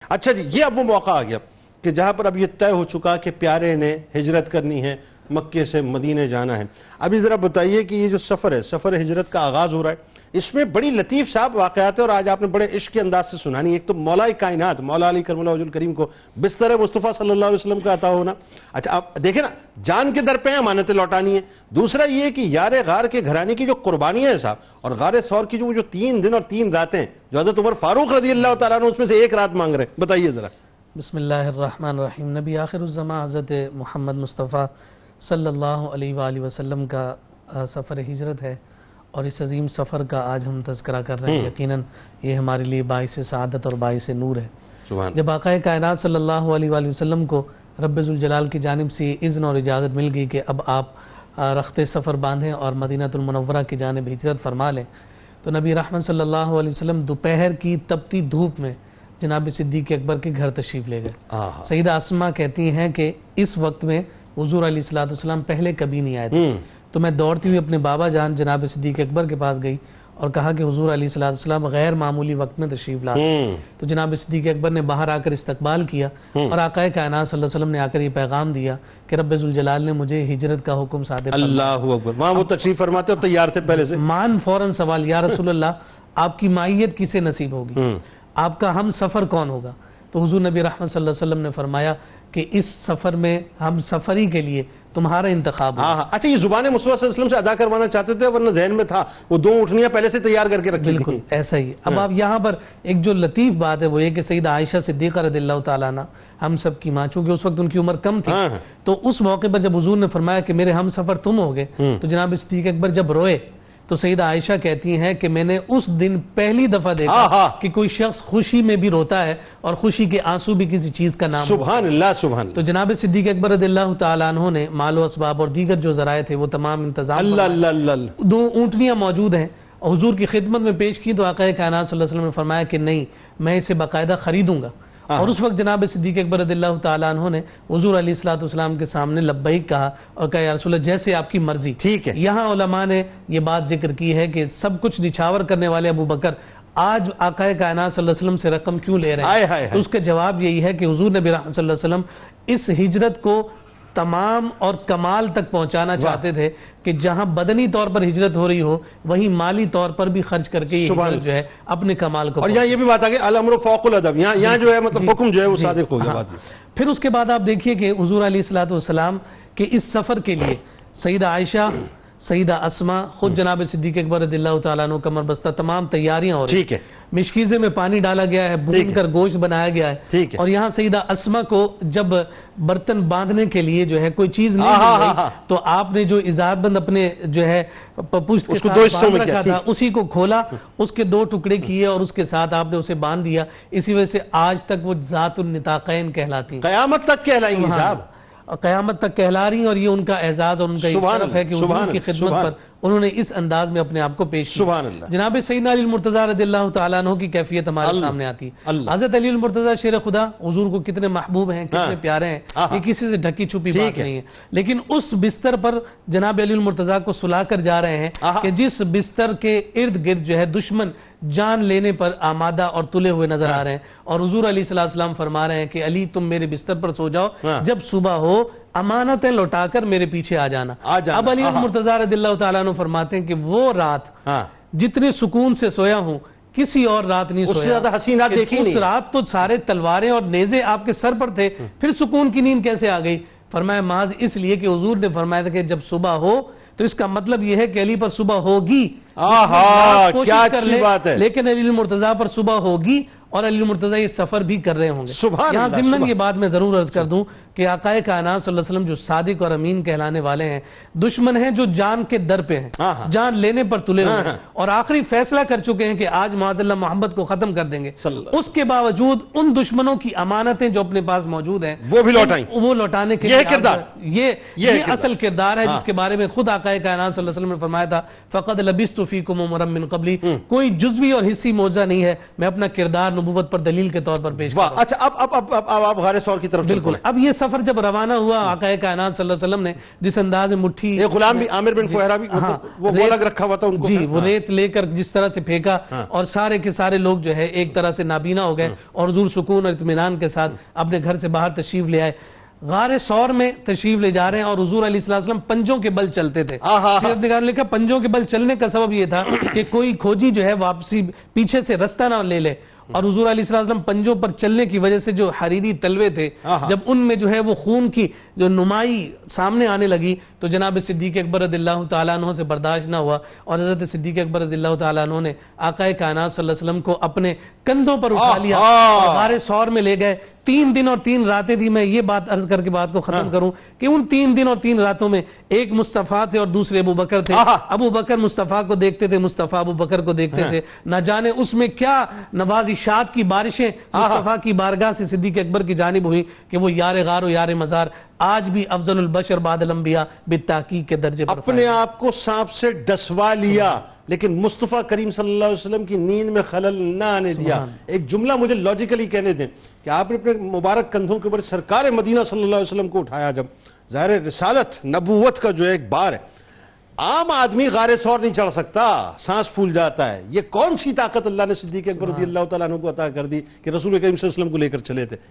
اچھا جی، یہ اب وہ موقع آ گیا کہ جہاں پر اب یہ طے ہو چکا کہ پیارے نے ہجرت کرنی ہے، مکے سے مدینے جانا ہے۔ ابھی ذرا بتائیے کہ یہ جو سفر ہے، سفر ہجرت کا آغاز ہو رہا ہے، اس میں بڑی لطیف صاحب واقعات ہیں اور آج آپ نے بڑے عشق کے انداز سے سنانی۔ ایک تو مولا کائنات مولا علی کرم اللہ وجہ الکریم کو بستر مصطفیٰ صلی اللہ علیہ وسلم کا عطا ہونا۔ اچھا آپ دیکھیں نا، جان کے در پہ ہیں، امانتیں لوٹانی ہیں۔ دوسرا یہ کہ یار غار کے گھرانے کی جو قربانیاں ہیں صاحب، اور غار ثور کی جو 3 دن اور 3 راتیں جو حضرت عمر فاروق رضی اللہ تعالیٰ عنہ اس میں سے ایک رات مانگ رہے ہیں، بتائیے ذرا۔ بسم اللہ الرحمن الرحیم۔ نبی آخر الزمان حضرت محمد مصطفیٰ صلی اللہ علیہ وآلہ وسلم کا سفر ہجرت ہے، اور اس عظیم سفر کا آج ہم تذکرہ کر رہے ہیں۔ یقیناً یہ ہمارے لیے باعث سعادت اور باعث نور ہے۔ جب آقا کائنات صلی اللہ علیہ وآلہ وسلم کو رب ذوالجلال کی جانب سے اذن اور اجازت مل گئی کہ اب آپ رخت سفر باندھیں اور مدینہ المنورہ کی جانب ہجرت فرما لیں، تو نبی رحمت صلی اللہ علیہ وسلم دوپہر کی تپتی دھوپ میں جناب صدیق اکبر کے گھر تشریف لے گئے۔ سیدہ اسماء کہتی ہیں کہ اس وقت میں حضور علیہ السلام پہلے کبھی نہیں آئے تھے، تو میں دوڑتی ہوئی اپنے بابا جان جناب صدیق اکبر کے پاس گئی اور کہا کہ حضور علیہ السلام غیر معمولی وقت میں تشریف لائے۔ تو جناب صدیق اکبر نے باہر آ کر استقبال کیا اور آقا کائنات صلی اللہ علیہ وسلم نے آ کر یہ پیغام دیا کہ رب ذوالجلال نے مجھے ہجرت کا حکم صادر فرمایا۔ اللہ اکبر۔ وہاں وہ تشریف فرماتے اور تیار تھے پہلے سے۔ مان فوراً سوال، یا رسول اللہ آپ کی مائیت کسے نصیب ہوگی، آپ کا ہم سفر کون ہوگا؟ تو حضور نبی رحمت صلی اللہ علیہ وسلم نے فرمایا کہ اس سفر میں ہم سفری کے لیے تمہارا انتخاب ہوگا۔ اچھا، یہ زبان مصطفیٰ صلی اللہ علیہ وسلم سے ادا کروانا چاہتے تھے ورنہ ذہن میں تھا، وہ 2 اٹھنیاں پہلے سے تیار کر کے رکھی تھی؟ بالکل ایسا ہی۔ اب آپ یہاں پر ایک جو لطیف بات ہے وہ یہ کہ سیدہ عائشہ صدیقہ رضی اللہ تعالیٰ عنہ ہم سب کی ماں، چونکہ اس وقت ان کی عمر کم تھی، تو اس موقع پر جب حضور نے فرمایا کہ میرے ہم سفر تم ہوگے، تو جناب صدیق اکبر جب روئے تو سیدہ عائشہ کہتی ہیں کہ میں نے اس دن پہلی دفعہ دیکھا کہ کوئی شخص خوشی میں بھی روتا ہے اور خوشی کے آنسو بھی کسی چیز کا نام سبحان اللہ سبحان اللہ۔ تو جناب صدیق اکبر رضی اللہ تعالیٰ عنہ نے مال و اسباب اور دیگر جو ذرائع تھے وہ تمام انتظام، 2 اونٹنیاں موجود ہیں اور حضور کی خدمت میں پیش کی، تو آقا کائنات صلی اللہ علیہ وسلم نے فرمایا کہ نہیں، میں اسے باقاعدہ خریدوں گا۔ اور اس وقت جناب صدیق اکبر رضی اللہ تعالیٰ عنہ نے حضور علیہ السلام کے سامنے لبیک کہا اور کہا یا رسول اللہ جیسے آپ کی مرضی۔ ٹھیک ہے۔ یہاں علماء نے یہ بات ذکر کی ہے کہ سب کچھ نچھاور کرنے والے ابو بکر آج آقا کائنات صلی اللہ علیہ وسلم سے رقم کیوں لے رہے ہیں؟ تو اس کا جواب یہی ہے کہ حضور نبی رحمت صلی اللہ علیہ وسلم اس ہجرت کو تمام اور کمال تک پہنچانا چاہتے تھے کہ جہاں بدنی طور پر ہجرت ہو رہی ہو وہیں مالی طور پر بھی خرچ کر کے یہ ہجرت جو ہے اپنے کمال کو، اور یہاں یہ بھی بات آگے الامر فوق الادب، یہاں جو ہے مطلب حکم جو ہے وہ صادق ہو گیا بات۔ پھر اس کے بعد آپ دیکھیے کہ حضور علیہ السلام کے اس سفر کے لیے سیدہ عائشہ، سیدہ اسماء، خود جناب صدیق اکبر رضی اللہ تعالیٰ عنہ کمر بستہ تمام تیاریاں ہو رہی ہیں۔ مشکیزے میں پانی ڈالا گیا ہے، بھون کر گوشت بنایا گیا ہے، اور یہاں سیدہ اسماء کو جب برتن باندھنے کے لیے جو ہے کوئی چیز نہیں مل رہی تو آپ نے جو ازار بند اپنے جو ہے پشت کے ساتھ باندھ رکھا تھا اسی کو کھولا، اس کے 2 ٹکڑے کیے اور اس کے ساتھ آپ نے اسے باندھ دیا۔ اسی وجہ سے آج تک وہ ذات النطاقین کہلاتی ہیں، قیامت تک کہلائیں گی صاحب، قیامت تک کہلا رہی ہیں، اور یہ ان کا اعزاز اور ان کا شرف ہے کہ حضور کی خدمت پر انہوں نے اس انداز میں اپنے آپ کو پیش کیا۔ جناب سیدنا علی المرتضیٰ رضی اللہ تعالیٰ عنہ کی کیفیت ہمارے سامنے آتی ہے۔ حضرت علی المرتضیٰ شیر خدا حضور کو کتنے محبوب ہیں، کتنے پیارے ہیں، یہ کسی سے ڈھکی چھپی بات نہیں ہے، لیکن اس بستر پر جناب علی المرتضیٰ کو سلا کر جا رہے ہیں کہ جس بستر کے ارد گرد جو ہے دشمن جان لینے پر آمادہ اور تلے ہوئے نظر آ رہے ہیں، اور حضور علیہ السلام فرما رہے ہیں کہ علی تم میرے بستر پر سو جاؤ، جب صبح ہو امانتیں لوٹا کر میرے پیچھے آ جانا۔ اب علی المرتضیٰ رضی اللہ تعالیٰ عنہ فرماتے ہیں کہ وہ رات جتنے سکون سے سویا ہوں کسی اور رات نہیں سویا، اس رات تو سارے تلواریں اور نیزے آپ کے سر پر تھے، پھر سکون کی نیند کیسے آ گئی؟ فرمایا محض اس لیے کہ حضور نے فرمایا تھا کہ جب صبح ہو تو اس کا مطلب یہ ہے کہ علی پر صبح ہوگی، کیا اچھی بات ہے، لیکن علی المرتضیٰ پر صبح ہوگی اور علی المرتضیٰ یہ سفر بھی کر رہے ہوں گے۔ یہاں ضمن یہ بات میں ضرور عرض کر دوں کہ آقا کائنات صلی اللہ علیہ وسلم جو صادق اور امین کہلانے والے ہیں، دشمن ہیں جو جان کے در پہ ہیں، جان لینے پر تلے ہوئے ہیں، اور آخری فیصلہ کر چکے ہیں کہ آج معاذ اللہ محمد کو ختم کر دیں گے، اس کے باوجود ان دشمنوں کی امانتیں جو اپنے پاس موجود ہیں وہ بھی لوٹانے کے لیے یہ اصل کردار ہے جس کے بارے میں خود آقا کائنات صلی اللہ علیہ وسلم نے فرمایا تھا فَقَدْ لَبِثْتُ فِيكُمْ عُمَرًا مِّن قَبْلِي، کوئی جزوی اور حصی معجزہ نہیں ہے، میں اپنا کردار نبوت پر دلیل کے طور پر پیش کرتا ہوں۔ اچھا اب آپ غار ثور کی طرف بالکل، اب یہ سفر سفر جب روانہ ہوا آقا کائنات صلی اللہ علیہ وسلم نے جس انداز میں مٹھی ایک غلام بھی عامر بن فہرہ بھی وہ الگ رکھا ہوا تھا ان کو، جی وہ ریت لے کر جس طرح سے پھینکا اور سارے کے سارے لوگ جو ہے ایک طرح سے نابینا ہو گئے اور حضور سکون اور اطمینان کے ساتھ اپنے گھر سے باہر تشریف لے آئے. غار ثور میں تشریف لے جا رہے ہیں اور حضور علیہ السلام پنجوں کے بل چلتے تھے. سیرت نگاروں نے لکھا پنجوں کے بل چلنے کا سبب یہ تھا کہ کوئی کھوجی جو ہے واپسی پیچھے سے رستہ نہ لے لے، اور حضور علیہ السلام پنجوں پر چلنے کی وجہ سے جو حریری تلوے تھے جب ان میں جو ہے وہ خون کی جو نمائی سامنے آنے لگی تو جناب صدیق اکبر رضی اللہ تعالیٰ عنہ سے برداشت نہ ہوا اور حضرت صدیق اکبر رضی اللہ تعالیٰ عنہ نے آقا کائنات صلی اللہ علیہ وسلم کو اپنے کندھوں پر اٹھا لیا اور غار ثور میں لے گئے. 3 دن اور 3 راتیں تھی. میں یہ بات عرض کر کے بات کو ختم کروں کہ ان 3 دن اور 3 راتوں میں ایک مصطفیٰ تھے اور دوسرے ابو بکر تھے. ابو بکر مصطفیٰ کو دیکھتے تھے، مصطفیٰ ابو بکر کو دیکھتے تھے. نہ جانے اس میں کیا نوازشات کی بارشیں مصطفیٰ کی بارگاہ سے صدیق اکبر کی جانب ہوئی کہ وہ یار غار و یار مزار آج بھی افضل البشر بعد الانبیاء بالتحقیق کے درجے پر اپنے آپ کو سانپ سے ڈسوا لیا لیکن مصطفیٰ کریم صلی اللہ علیہ وسلم کی نیند میں خلل نہ آنے دیا. ایک جملہ مجھے لاجیکلی کہنے دیں کہ آپ نے اپنے مبارک کندھوں کے اوپر سرکار مدینہ صلی اللہ علیہ وسلم کو اٹھایا. جب ظاہر رسالت نبوت کا جو ایک بار ہے، عام آدمی غار ثور نہیں چڑھ سکتا، سانس پھول جاتا ہے. یہ کون سی طاقت اللہ نے صدیق اکبر رضی اللہ تعالیٰ عنہ کو عطا کر دی کہ رسول کریم صلی اللہ علیہ وسلم کو لے کر چلے تھے.